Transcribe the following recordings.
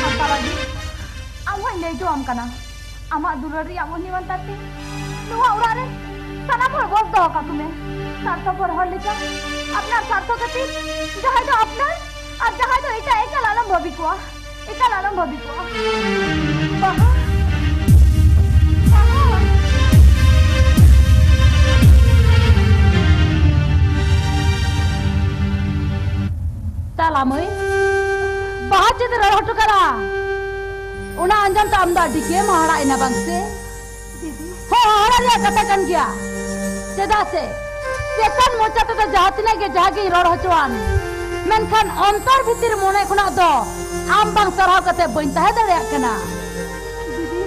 Apa lagi? Awak ini jo am kana. Amak durari amun ni mantati. Nuwa urare. Sana por bol do ka tume. Sarto por hor lika. Apnar sarto kati. Jahay do apnar. Ar jahay do eta ekal alam bhabi ko. Ekal alam bhabi ko. Baha. Talamai. Baha chete rar hotu kara. Una anjam ta amda dike mahara ina bangse. Ho mahara liya katakan gya. Cheda se. Setan mocha to jahatine ge jahagi rar hochuan. Menkan ontor bhitir mone khona do am bang sarhaw kate bain tahe dareyak kana. Didi,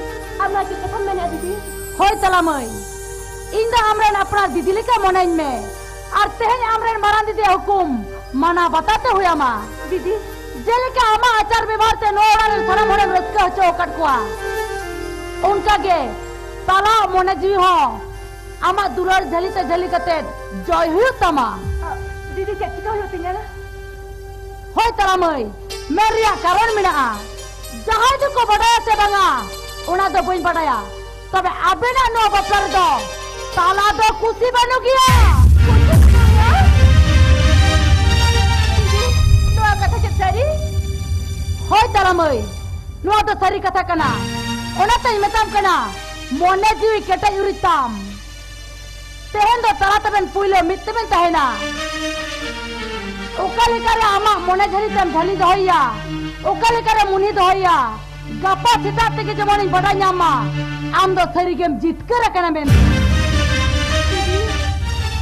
amna ke katham mene didi. Hoy talamai. Inda amren apnar didi leka monain me. Ar tehny amren maran didi hukum mana batate huya ma. Didi, जेलिका आमा आचार व्यवहार ते नोरान सारा मोरे Ruska हचो cut कुआ उनका गे ताला मोने जीवी हो आमा दुरार झली ते झली कते जय हुई तमा दीदी चेक हुई तिnya होय ताला मई मेरिया कारण मिना जहां जो को बडाया से बंगा ओना दो बइन बडाया तबे आबेना नो बपलर दो ताला दो कुसी बनु गया kata cek sari, hoy talamai, nuah do sari kata kana, ona tay metam kana, mone jiwi keta yuritam, tehen do tala taben puilo mit taben tahena, ukali kare ama mone jari tam jali dohya, ukali kare muni dohya, gapa cita teke jamani bada nyama, am do sari game jit kara kana men.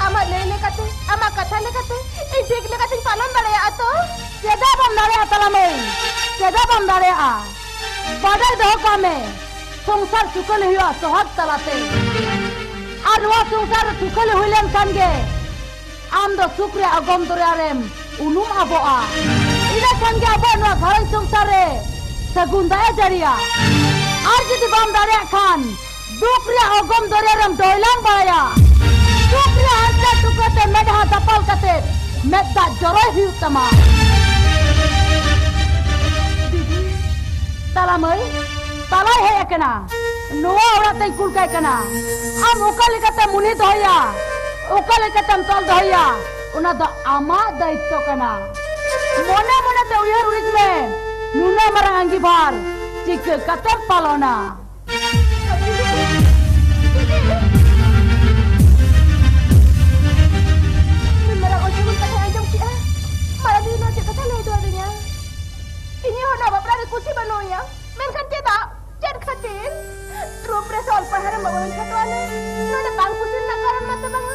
Ama lele kate, ama kata le kate, ijek le kate palam bade ato. Ceda bam dare atalamai, ceda bam dare a. Badai doh kame, sungsar sukal hiya sohat talate. Arwa sungsar sukal huilen kange. Am do sukre agom dorarem, unum abo a. Ida kange abo no gharan sungsare, sagundaya jariya. Ar jodi bam dare khan, dukre agom dorarem doilang baraya. Dukre anta tukate medha dapal kate, medda joroi hiu tama. Talamai, talai hai ekana, noa orang tay kul kai kana. Am ukali kata muni dohya, ukali kata tol dohya, una do ama daitto kana. Mona mona te uyar urit me, nuna marang anggi bar, cik kata palona. Mereka ujung kata aja kia, malah di nasi kata le itu adanya. Ini hona bapra de kusi banoya, menkan ceda, ced khatir, rup resol paharam bawalan khatwane, nona bang kusi nakaran mata bang.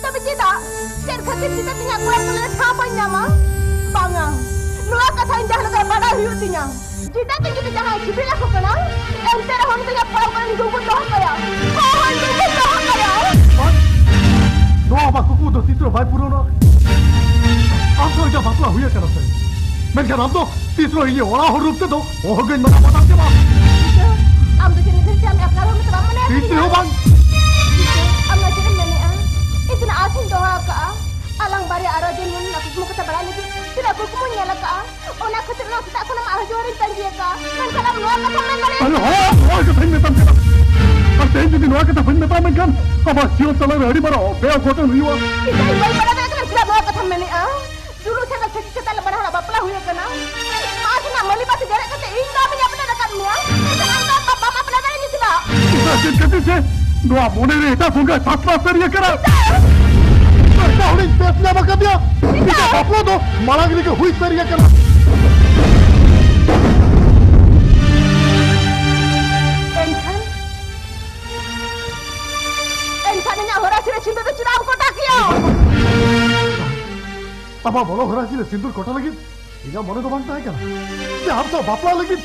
Tapi ceda, ced khatir kita tinggal kuat kulit apa nyama, banga. Nua kata injah nakar pada hiutinya. Jika kita jangan cibil aku kenal, entera hon tinggal pahaman gugut doh kaya, pahaman gugut doh kaya. Nua apa kuku do titro baik purono. Apa itu bakla huya kana sir. Menkan am do titro ini orang huruf te do, oh gen mana bata ke ba. Am do jenis kerja am apnar hom sebab mana. Titro bang. Am na jenis mana itu na asin doa ka. Alang bari arajin mun aku semua kata balani tidak aku semua nyala ka. Ona kata nak tak aku nama ajorin tanjia ka. Menkan am doa kata menkan. Ayo, oh kata metam kana. Arte jadi doa kata metam menkan. Apa siot talar hari bara, bea kota riwa. Kita ibai pada bea kan tidak doa kata meni Dulu saya cerita lebar harap baplah huya kana. Masih nak meli pasti jarak kata indah punya benar dekat ni. Jangan apa bapa benar ini tidak. Kita cerita je. Doa mone re eta sunga satwa seriya kara. Kita ulit pesnya makan dia. Kita baplo do malagri ke hui seriya kara. Enkan ini orang sini cinta tu cuma aku tak kio. Apa bolo hora sih sindur kota lagi? Ija mana tu bangsa kan? Dia harus bapla lagi.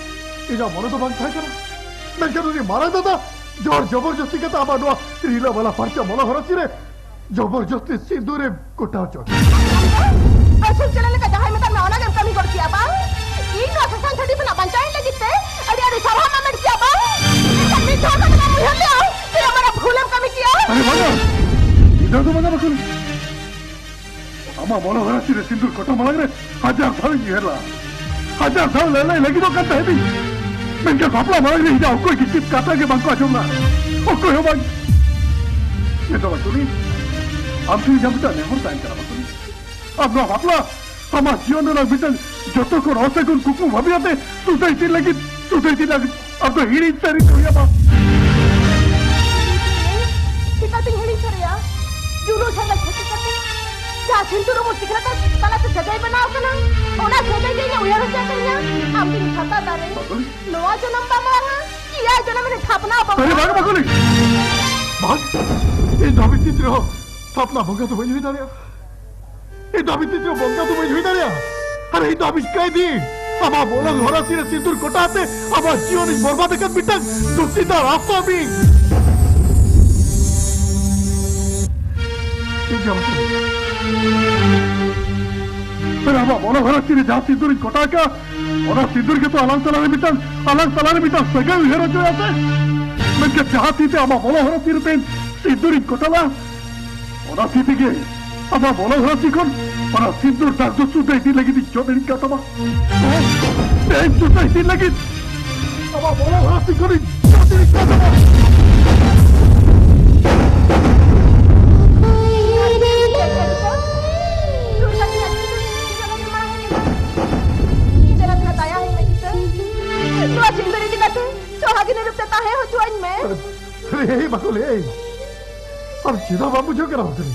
Ija mana tu bangsa kan? Mereka tu ni marah dah. Jor जबरदस्ती kata apa doa? Rila bala parcha mana hora sih? जबरदस्ती sindur kota jor. Asyik jalan lekat jahay metan mana yang kami korki apa? Ini aku sang tadi pernah bancain lagi teh. Ada salah mana siapa? Kami jangan kami hilang. Dia mana pulang kami kia? Ayo mana? Ija tu mana bakul? Apa Ama bola hara sire sindur kota malagre hajar thal yela. Hajar thal lele lagi do kata hebi. Menka bapla malagre hida okoi kit kata ke bangko ajumna. Okoi ho bang. Ye to batuli. Amti jamta ne hor time kara batuli. Abna bapla ama jion na bitan joto ko rose kun kuku bhabiate tudai tin lagi ab to hiri tari tuya ba. Kita tinggalin Surya. Dulu sangat hati-hati. Jangan sentuh rumah sikrat kalau terjaga benar kan? Orang jaga dia uya rasanya. Ambil kata dari. Noa jangan pamangan. Iya jangan mana thapna apa? Aduh bang baguli. Bang, ini David Titro thapna bangga tu baju hitam ya. Ini David Titro bangga tu baju hitam ya. Aduh ini David kaidi. Ama bola hara sire sindur kota ate. Ama jion ini berbat dekat bintang. Dusita rasa bing. Ama bola hara sire jauh sindur kota ka. Orang sindur ke tu alang salane bintang segal hero jo ate. Mereka jahat itu ama bola hara sire ten sindur kota lah. Orang siti ke ama bola hara sikon. Orang sindur tak sudah itu lagi di jodoh ini kata mah. Sudah itu lagi. Ama bola hara sikon di jodoh ini kata mah. Hei bakul hei, अब सीधा बाबू जो करा होते हैं,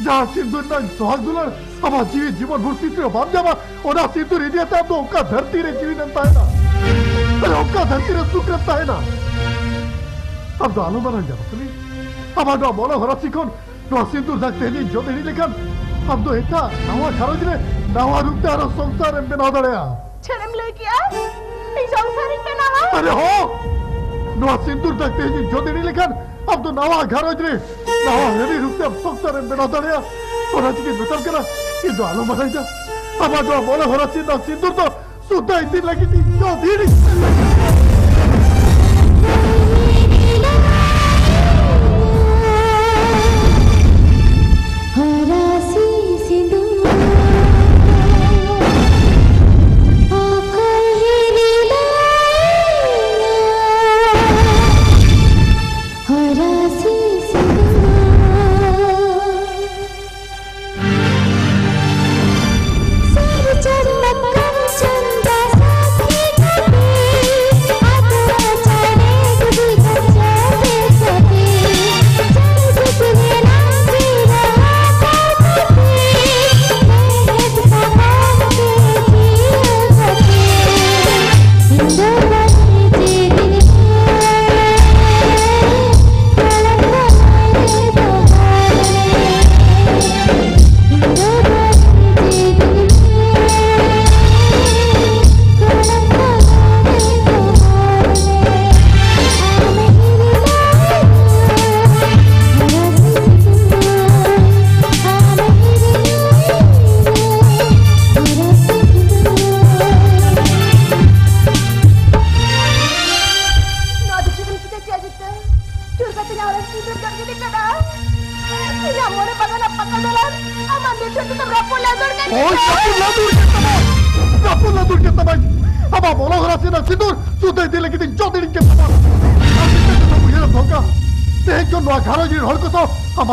जहाँ सिंधु ना सुहाग दुलार, अब जीवी जीवन भूर सिंधु बाप जावा, और ना सिंधु रेडिया था अब तो उनका धरती रे जीवी नंता है ना, अरे उनका धरती रे सुख नंता है ना, अब तो आलू बना जावा तुली, अब आदो बोलो हरा सिकोन, तो सिंधु जागते हैं जो तेरी लेकिन, अब तो इतना नवा खरोज ने नवा रूप ते आरो संसार में बना दड़ेया, शर्म ले क्या? इस संसार में ना? अरे हो नवा सिंदूर तकते हैं जो देनी लेकिन अब तो नवा घर हो जरे नवा हेवी रूप से अब संसार में बना दड़ेया और आज की मतलब करा ये जो आलू बनाई जा अब आज वो बोले हरा सिंदूर तो सुधा इतनी लगी थी जो धीरे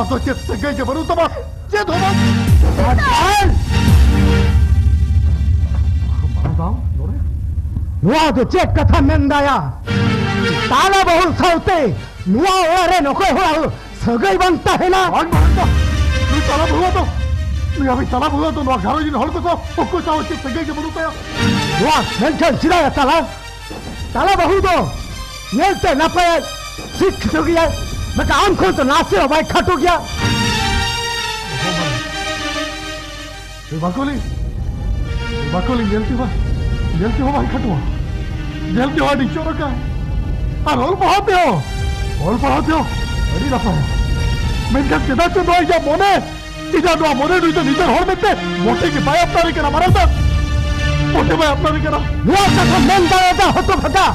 तो चेत से गए के बरू तबा चेत हो बस नुआ तो चेत कथा मेंदाया ताला बहु साउते नुआ ओरे नकोय हो सगई बनता है ना वन बनता नु ताला बहु तो नु अभी ताला बहु तो नुआ घरो जिन हल को ओको चाव चेत से गए के बरू तया नुआ मेंशन सिरा ताला बहु तो ये ते न पे सिख तो गया मैं काम खोल तो नाचे हो भाई खटो गया बाकोली जलती हो भाई खटुआ जलती हो डिचोर का और रोल पढ़ाते हो अरे ना पाया मैं क्या किधर से दो या मोने इधर दो मोने दो इधर नीचे होड़ में ते मोटे की पाया अपना नहीं करना मरा था मोटे में अपना नहीं करना वो कथा मैं दाया था हो तो खटा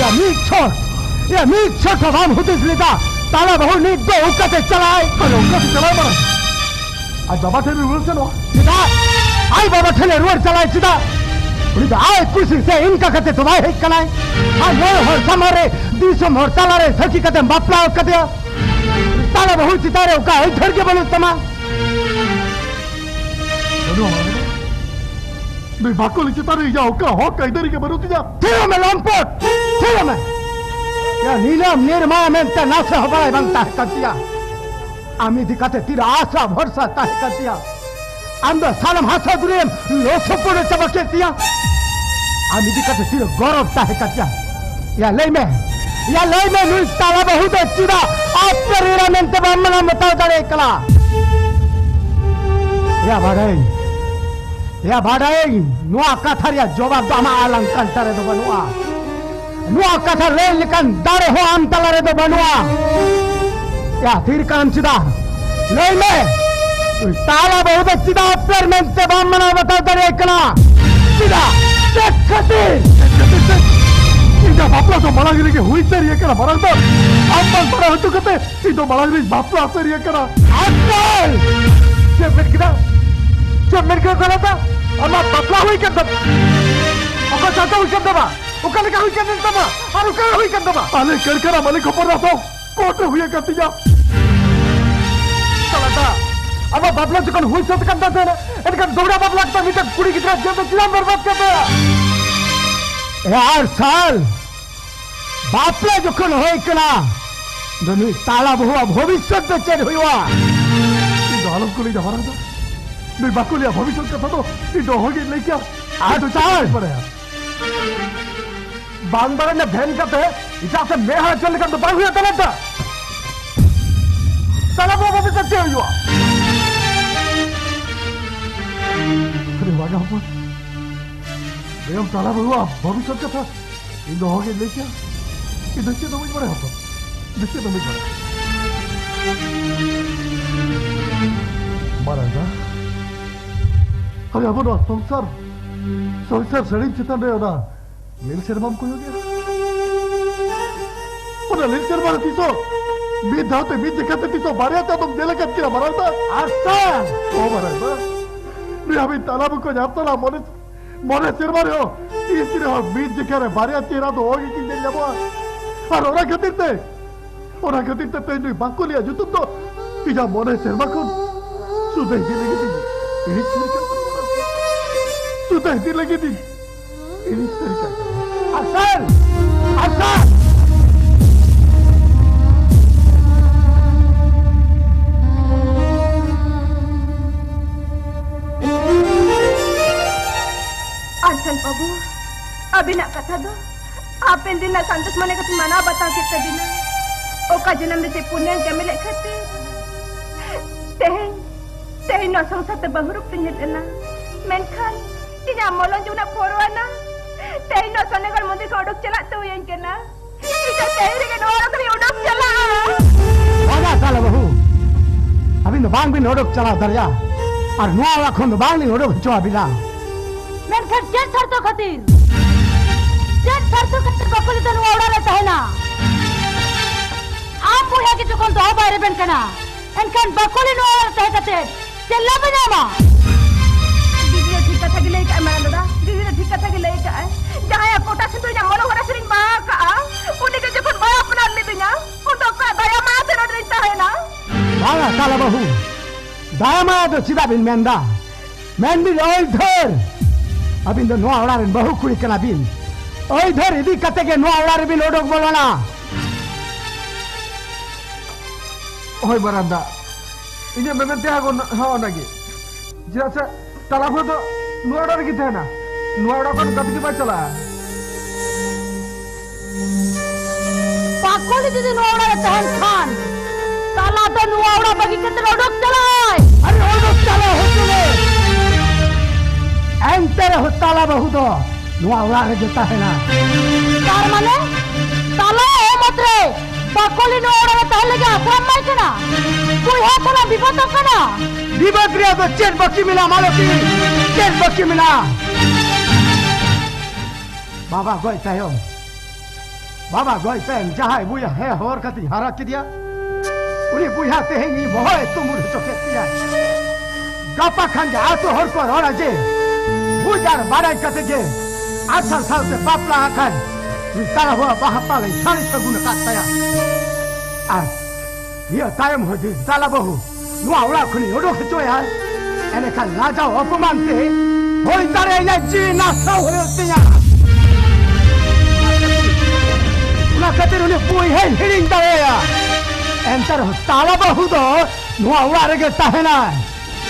या मीट छोड़ काम होते इसलिए था ताला बहु नीट दो उका से चलाए मरा आज बाबा ठेले रुआर चलो चिदा आई बाबा ठेले रुआर चलाए चिदा उन्हीं तो आए कुछ से इनका कहते तुम्हारे हिट कनाए हाँ ये हर समारे दिसम हर तालारे सखी कहते बापला कहते ताला बहुत चितारे उका इधर के बोलो तमा नहीं बाकोली चितारे या उका हो का इधर के बोलो तिजा ठेलो में लंपट ठेलो में या नीलम निर्मा में ते नासा हवाई बनता है कतिया आमी दिखाते तीरा आशा भरसा ताहे कतिया अंदर सालम हासा दुरेम लोसोपोड़े चबके तिया आमी दिखाते तीरा गौरव ताहे कतिया या ले में नुई ताला बहुत चिदा आप करेरा में ते बामना बताओ दरे कला या बाड़ाई नुआ कथारिया जवाब दामा अलंकन तरे दो बनुआ नुआ कथा ले लिकन दारे हो आम तलरे दो बनुआ या फिर काम चिदा ले में ताला बहुत चिदा अपर में ते बामना बताओ दरे कला चिदा चेक कती इनका बापला तो मलागिरी के हुई तेरी ये करा मरल तो आप मन पड़ा हो चुके थे ये तो मलागिरी बापला तेरी ये करा आजकल जब मेरे को गलत था अम्मा बापला हुई कर दब ओका चाचा हुई कर दबा ओका लेका हुई कर दबा और ओका हुई कर दबा आले करकरा मालिक ऊपर रहो कोट हुई करती जा चला था अम्मा बापला जो कल हुई सत करता था ना इनका दोगड़ा बापला का मीठा कुड़ी की तरह जब चिल्ला बर्बाद कर दिया यार साल बापला जो कल होए कला दोनों ताला बहुआ भविष्य में चेंज हुआ ये आलम को ले जा रहा था नहीं बाकुलिया भविष्य का था तो ये दो होगी नहीं क्या आज साल पड़े यार बांदर ने बहन का पे इधर से मैं हाथ चलने का तो बांग हुआ तलब था ताला बहुआ भविष्य चेंज हुआ अरे वागा हम हम ताला बहुआ भविष्य का था इन दो होगी नहीं क्या ये दच्चे तो मुझ पड़े हम तो दच्चे तो मुझ पड़े महाराजा अरे अब ना संसार सड़ी चिता नहीं होना लील शर्मा को हो गया उन्हें लील शर्मा तीसो बीत धाते बीत दिखाते तीसो बारे आता तुम दिल कब किया महाराजा आस्था ओ महाराजा मैं अभी तालाब को जाता ना मोने शर्मा रहे हो इसलिए हो बीत दिखा रहे बारे तेरा तो होगी कि दिल जबा और ओरा खतीर ते नहीं बाको लिया जो तुम तो इजा मोने शर्मा को सुधे ही लगी थी इन्हीं सुधे ही लगी थी इन्हीं तरीका असल अंचल बाबू अभी ना कथा दो आप इन दिन संतोष मने का मना बता के दिन ओका जन्म से पुण्य जमे लेखते तेही न संसार ते बहुरूप पिंजलना मेनखान इजा मोलन जुना पोरवाना तेही न सनेगल मंदिर को उडक चला तो यन केना इजा तेही रे नोरक रे उडक चला वाला साला बहू अभी न बांग भी नोडक चला दरिया और नुआ खंड बांग नि नोडक चवा बिला मेनखान जेट थर तो खातिर बकुली तो नुआ उड़ा लेता है ना आप वो है कि जो कौन तो बाहर बन करना इनखान बकुली नुआ उड़ा है कते चल्ला बना मां दीदी ने ठीक कथा के ले का मारा दादा दीदी ने ठीक कथा के ले का जहां या कोटा से तो या मोलो हरा सिरिंग बा का उन्हीं के जो कौन बा अपना ले बिना वो तो का दया मां से नोट रहता है ना वाला साला बहू दया मां तो सीधा बिन मेंदा मेन भी ओय धर अभी तो नुआ उड़ा रे बहु कुड़ी कना बिन ओय धर इदी कते के नुआ उड़ा रे बिन ओडक बोलना ओय बरांदा इने मेमन ते आगो हां नागे जैसे तालाब तो नुआड़ा की थे ना नुआड़ा कौन कब की बात चला पाकोली दीदी नुआड़ा तहन खान ताला तो नुआड़ा बगी के ओडक चलाए अरे ओडक चला हो चले एंटर हो ताला बहु तो नुआ उड़ा रे देता है ना कार माने ताला हो मत रे पाकोली नुआड़ा तहन लगे अपराम माई केना कोई है थोड़ा विपद कना विपद रे तो चेन बक्की मिला मालो की चेन बक्की मिला बाबा गोई तयो बाबा गोई तय जहां बुया है और कति हरा के दिया उनी बुया ते है नी भय तुम मुझे चोके दिया gapa kan ge ato hor ko ora je hujar badai kate je asal sal se bapla akan tara ho bahapa le chani seguna kataya dia tayam ho je sala bahu nuwa ora khuni odo khcho ya ene kan raja opoman te hoi tare ya ji na sau ho tiya una kate ne pui hen hiring tare ya enter sala bahu do nuwa ora ge tahena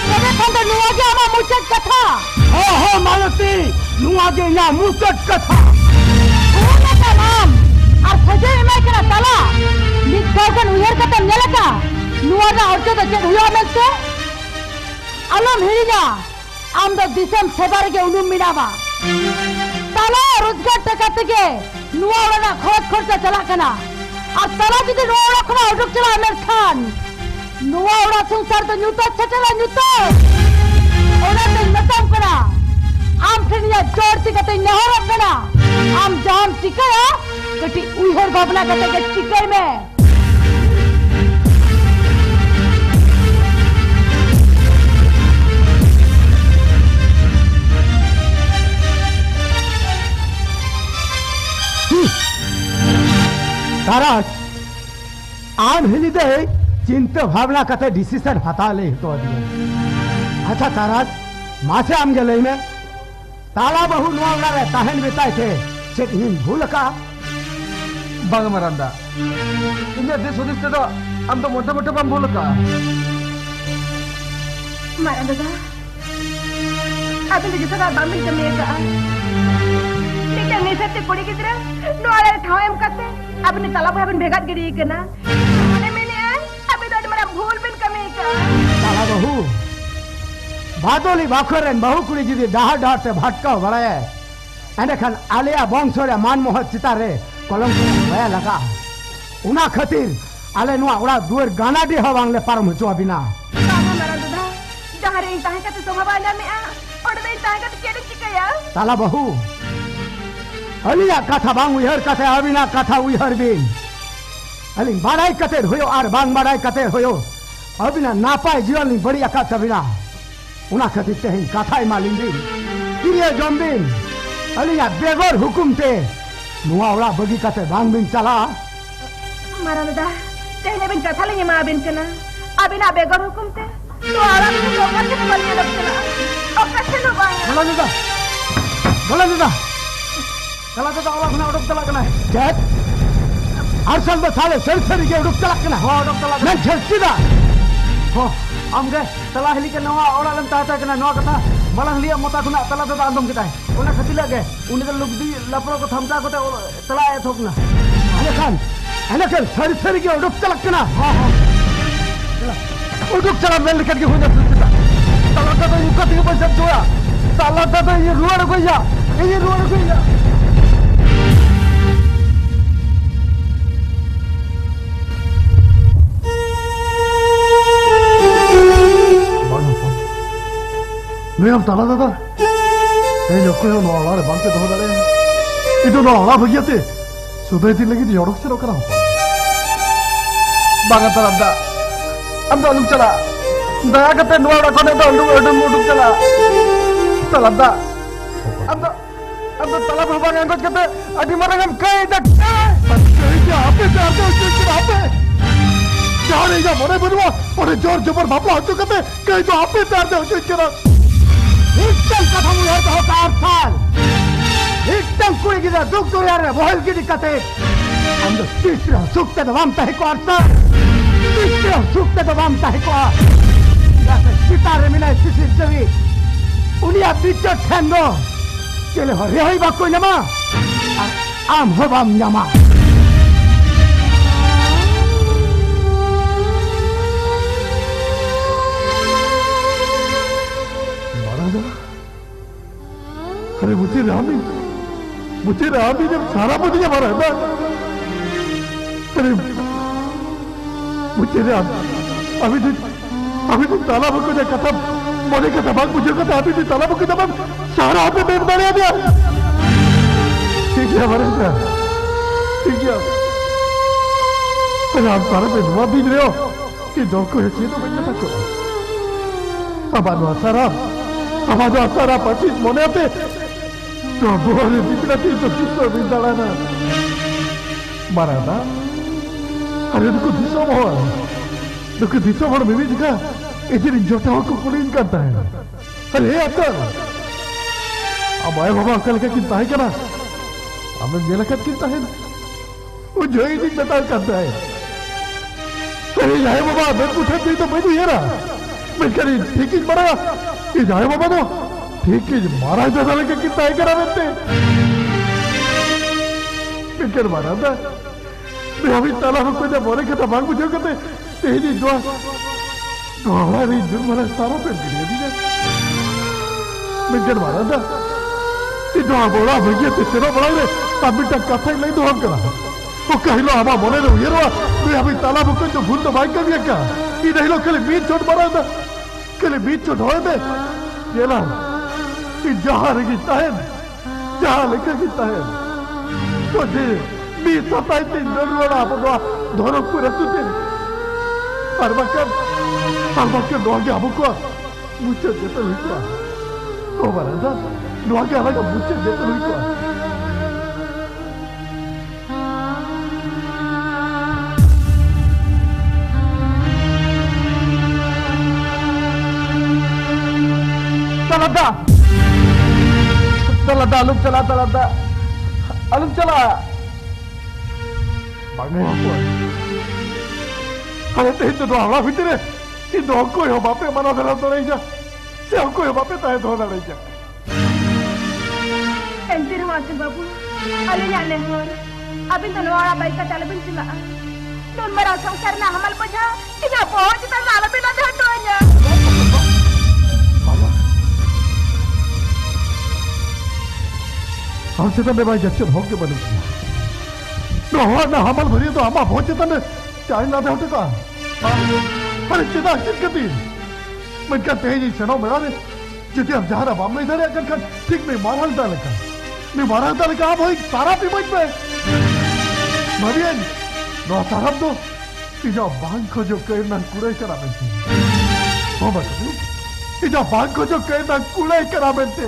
Kede khande nuwa ge ama muchat katha ho malati nuwa ge ya muchat katha una ka naam ar saje me kara tala niddagan uyar kata nyelaka nuwa na orjo da je uya melte alam hirinya amda disem sebar ge unum minaba tala rozgar taka teke nuwa na khot khorcha chala kana ar tala jodi nuwa khona oduk chala Amir Khan nuwa ora sungsar to nyuta chatala nyuta ora te natam kana am khiniya jor ti kate nehor kana am jam tikaya kati uyhar bhabna kate ke tikay me ताराज आम हिनी दे चिंता भावना कते decision हता ले तो दिए अच्छा ताराज मासे आम गेले में ताला बहु नोवला रे ताहन बिताय थे चेक हिन भूल का bang maranda inya de sodis te do am to motta motta bam bol ka Maranda da abin de jisa bam bil kame ka lekin ne sate kodi gidra no ala thawem kate abin tala bhai abin bhegat giri kana mane mene abin do mara bhul bin kame ka ताला बहु भादोली बाखरेन बहु कुड़ी जिदी डाहा डाहा ते भटका बड़ाए एने खन आलिया बंसोरे मान मोहत चितारे कलम को वया लगा उना खतिर आले नुआ उड़ा दुर गाना दी हवांगले पारम हुचो बिना Tama Maranda da jahare intahe kate somabana me a odde intahe kate kedi chikaya ताला बहु अलिया कथा बांग उहर कथे अबिना कथा उहर बिन अलिंग बाड़ाई कते होयो आर बांग बाड़ाई कते होयो अबिना नापाय जीवन बड़ी अका तबिना उना खती तेहिन कथाई मालिंदिन किरिया जम्बिन अलिया बेगर हुकुम ते नुआ उड़ा बगी कते बांग बिन चला Maranda da tehne bin katha lenye ma bin kana abin abegar hukum te to ara bin lokar ke baliye lakna o kache no bang बोला दादा चला दादा ओला खुना उड़क चला कना जट अरसल में साले सर के उड़क चला कना हो उड़क चला मैं छसीदा हो आमगे तला हेली के नवा ओला लम ताता कना नवा कथा मलंग लिया मोता खुना तला दादा आंदम किताय ओना खतिला के उनी के लुगदी लपरो को थमता कोते तला ए थोकना अने खान सर के उड़क चला कना हां उड़क चला मेल करके हो जा तला दादा युका के पैसा जोया तला दादा ये रुआ गया ये रुआ गया Nuyam tala dada, ini aku yang nolak le bangke doa dale, itu nolak begitu, sudah itu lagi di orang sih orang apa? bang taranda am to luk chala daya kate no ra kone do luk chala taranda am to tala bhaban angkat kate adi marang am kai dak क्या आपे चाहते हो कि आपे क्या नहीं जा मोरे बनवा और जोर जबर बापला हो चुका थे कहीं तो आपे चाहते हो कि एकदम कथा मुहर तो कार साल एकदम कोई गिरा दुख तो यार बोल की दिक्कत है हम तो तीसरा सुख ते दवाम तह को अर्थ तीसरा सुख ते दवाम तह को जैसे सितारे मिला सिसिर जवी उनिया बिचो ठेंगो चले हो रे होई बाको नमा आम हो बाम नमा अरे मुझे रामी जब सारा मुझे हमारा है अरे मुझे अभी तो तालाब को जो कथा मोने का दबाग मुझे कथा अभी भी तालाब को दबाग सारा आपने बेट बना दिया ठीक है हमारे ठीक है अरे आप सारा पे दुआ बीज रहे हो कि दो को है तो मैं कथा करो Abano sarap. Abano sarap pasti monete. Dobore dipilati itu kita bindalana. Marana. Ada duku diso mohon. Duku diso mohon mimi juga. Itu jota aku kulin kata है. अरे अकल. अब आए बाबा अकल क्या किंता है क्या? हमें ये लगा किंता है. वो जो ही नहीं बता करता है. अरे जाए बाबा मैं पूछा नहीं तो मैं तो ये रहा. मैं कह रही ठीक ही मरा. ये जाए बाबा तो ठीक ही मारा जैसा लगा किंता है क्या बनते. मैं क्या मारा था. मैं अभी तालाब को जब बोले कहता भाग मुझे कहते तेरी दुआ तो हमारी जुर्माना सारा पे गिरे दिया. मैं क्या मारा था. ये दुआ बोला भैया तेरा बड़ा रे तब तक कथा ही नहीं दुआ करा. वो कहिलो हमा बोले रे ये रहा. मैं अभी तालाब को जो भूल तो भाग कर दिया क्या. ये नहीं लो कल बीच छोड़ मारा था. कल बीच छोड़ होए थे. ये ला ये जहाँ रखता है जहाँ लेकर गिरता है. तो जी बीच सताई तीन डोरा आप दोनों पूरे तुझे Armakan doa ke abu ko mucha jeta hui ko ko baranda doa ke ala ka mucha jeta hui ko talada alum chala bangai aku अरे तेज तो हवा भीतर ये दो को हो बापे मना दला तो नहीं जा से हमको हो बापे ताए तो नहीं जा एंतिर मासे बाबू अले जाने हो अभी तो नवारा बाइक का चले बिन चिला नून मरा संसार ना हमल पजा इना पहुंच ता नाला बिना दे हटोnya हम से तो भाई जच्चन हो के बने तो हो ना हमल भरी तो हम पहुंचे तने चाहे ना दे होते का अरे चिदा चिकती मैं कहते हैं ये चनो मेरा ने जिते हम जा रहा बाम में इधर आकर कर ठीक नहीं मारा डाल का मैं मारा डाल का आप वही सारा पीमच पे मरियन नो सारा तो इजा बांग को जो कहना कूड़े करा बनते हो बता इजा बांग को जो कहना कूड़े करा बनते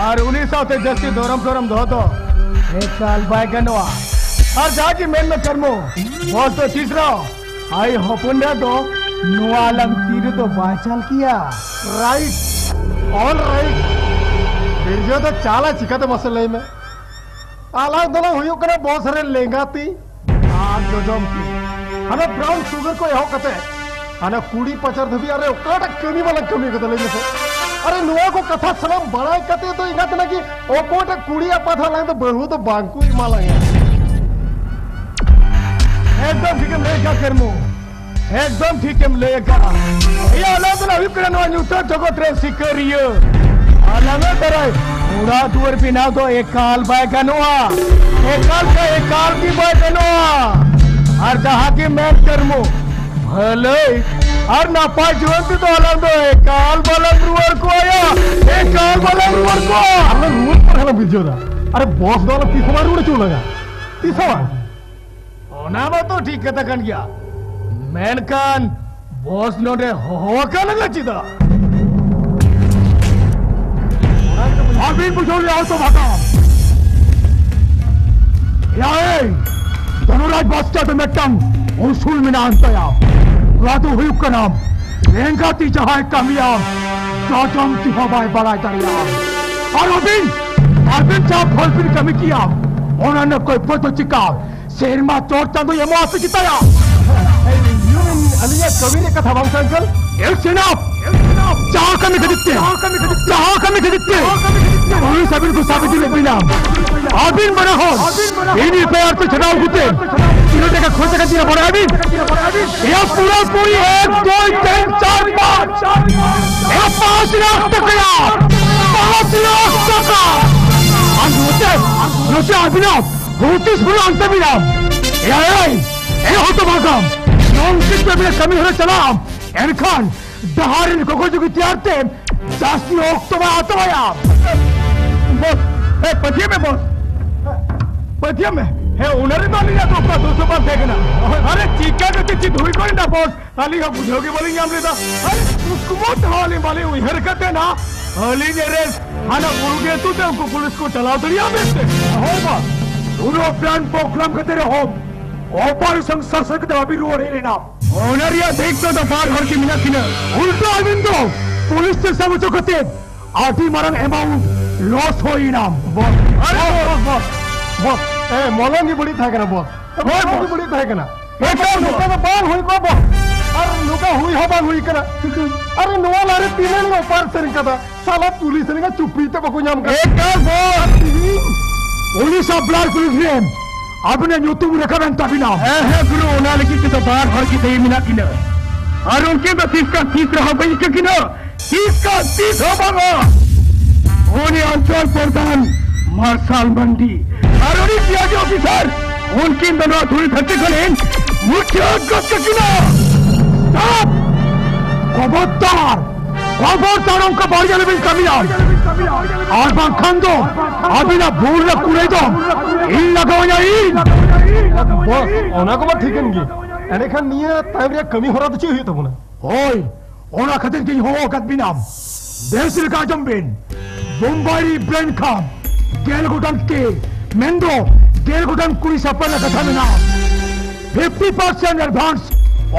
और उन्हीं साथे जस्ती दोरम धो दो एक साल बायगनवा और जाकी मेन में करमो और तो तीसरा आई होपुंडा तो नुआलम तीर तो बाचल किया राइट ऑल राइट फिर जो तो चाला चिकाते मसले में आला दोनों हुई करे बहुत सारे लेंगाती आज जो जम की हमें ब्राउन शुगर को यहो कहते हमें कूड़ी पचर धबी अरे ओकाटा कमी वाला कमी कहते लेंगे से अरे नुआ को कथा सलाम बड़ा कहते तो इना तना कि ओ कोटा कुड़िया पथा लाए तो बहु तो बांकू ही माला एकदम ठीक है लेगा करमो एकदम ठीक है लेगा ये अलग तो अभी करने वाली उत्तर जगत रे सिकरियो अलग तरह पूरा दूर बिना तो एक काल बाय कनुआ एक काल की बाय कनुआ আর যাহাকে মেন করমু ভালোই আর না পাই জীবন তো আনন্দ কাল বলম রুয়ার কো আয়া এ কাল বলম রুয়ার কো আমরা রুল पर है ना बिजोदा अरे बॉस वाला तीस हमारे उड़े चल लगा 30 हमारे ओना में तो ठीक कथा कन गया मैन कान बॉस नोटे हो कान लचिदा अभी बुझोले आओ तो भागा याए धनुराज बस स्टैंड में टंग उसूल में ना अंतया रातु हुई का नाम लेंगा ती जहां कामयाब जाजम ती हवाए बड़ा दरिया और अरविंद चाप फलफिल कमी किया उन्होंने कोई पतो चिका शेर मा चोरता तो ये मुआफ़ी किताया अलिया कवि ने कथा बांस अंकल एक सेनाप जहां कमी खरीदते पुलिस अबिन को साबित ले बिना अबिन बना हो इन्हीं पैर पे चढ़ाओ गुते इन्होंने का खोज का दिया बड़ा अबिन ये पूरी 1 2 3 4 5 ये 5 लाख टका 5 लाख टका नोचे अभिनव होतीस बुला अंत बिना ये हो तो भागम नॉनसेंस पे मेरे कमी होने चला एरखान दहारिन को जो त्यारते जास्ती ओक तो मैं आता हूँ यार बॉस पतिया में बॉस पतिया में है उन्हें तो नहीं जाता उसका 200 पास देखना अरे चीका जो चिट्ठी धुई कोई ना बॉस हाली हम बुझोगे बोलेंगे हम लेता अरे उसको बहुत हाली वाली हुई हरकत है ना हाली ने रेस हाना उड़गे तू तो उनको पुलिस को चलाओ दरिया में से हो बॉस दोनों प्लान प्रोग्राम करते रहो ऑपरेशन सक्सेस के अभी रो रहे ना ओनर या देख तो पार हर की मिना किना उल्टा अरविंदो पुलिस से सब चुकते आठी मरन अमाउंट लॉस हो इनाम बॉस अरे बॉस ए मोलंगी बड़ी था ना बॉस मोलंगी बड़ी था ना एक नुका तो बाल हुई को बॉस अरे नुका हुई हो बाल हुई करा अरे नोवाल अरे तीन ने ऊपर से निकला साला पुलिस ने चुप्पी तो बको नाम का एक boss police of blood police ने आपने यूट्यूब रेकमेंड तभी नाम है गुरु उन्हें लगी कि तो बाहर भर की दही मिला कि न और उनके तो 30 का 30 रहा भाई कि न 30 का 30 हो बाबा उन्हें अंचल प्रधान मार्शल मंडी और उन्हीं पीआईडी ऑफिसर उनकी दोनों थोड़ी धरती को लें मुख्य गश्त कि न स्टॉप खबरदार उनका बाहर जाने में कमी आ और बांखन दो अभी ना भूल ना कुड़े दो इन लगाओ या इन बॉस ओना को बात ठीक है नहीं एने खान नहीं है टाइम रे कमी हो रहा तो चाहिए तो बुना ओए ओना खतन की हो कद बिना देसिल का जंबिन बुम्बाई ब्रेन खाम गेल गुटन के मेंदो गेल गुटन कुड़ी सपन ना कथा में ना 50% एडवांस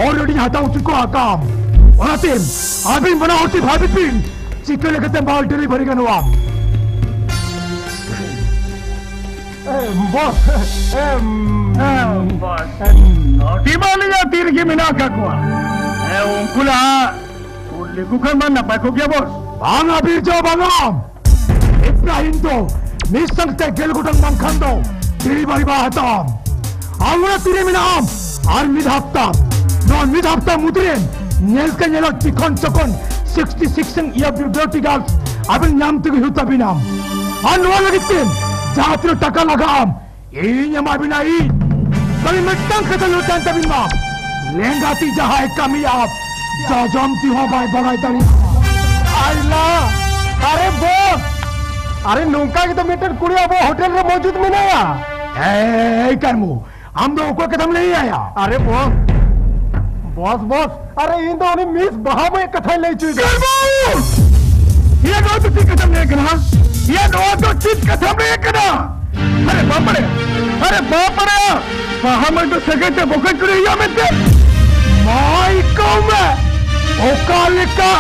ऑलरेडी हटाओ चुको काम ओना टीम अभी बना होती भाभी पिन चिकन लेकर माल डिलीवरी का नवाब बॉस नोटी माली या तीर की मिना का कुआ उनकुला उल्लेखु कर मन ना पाको क्या बॉस बांगा बीर जो बांगाम इब्राहिम तो निसंगते गेलगुटन मंखन दो डिलीवरी बाहताम आउना तीरे मिनाम आर मिधाप्ता नॉन मिधाप्ता मुद्रेन नेल्कन येलो चिकन चकन 66 year beauty girls abin nyam tu huta binam anu lagi tin jatro taka lagam ini ma binai kami metang kata lutan tabin ma lengati jahai kami आप jajam ti ho bai balai tani Allah अरे boss अरे नौका की तो metre कुड़ी अब hotel में मौजूद में नहीं आया ए करमु हम लोगों को कदम नहीं आया अरे बॉस अरे इन दोनों मिस बहा में कथा ले चुके ये दो तो चीज कथम नहीं करना अरे बाप रे बहा में तो सगे थे बोकर चुरे या में थे माई कौम में ओकाल का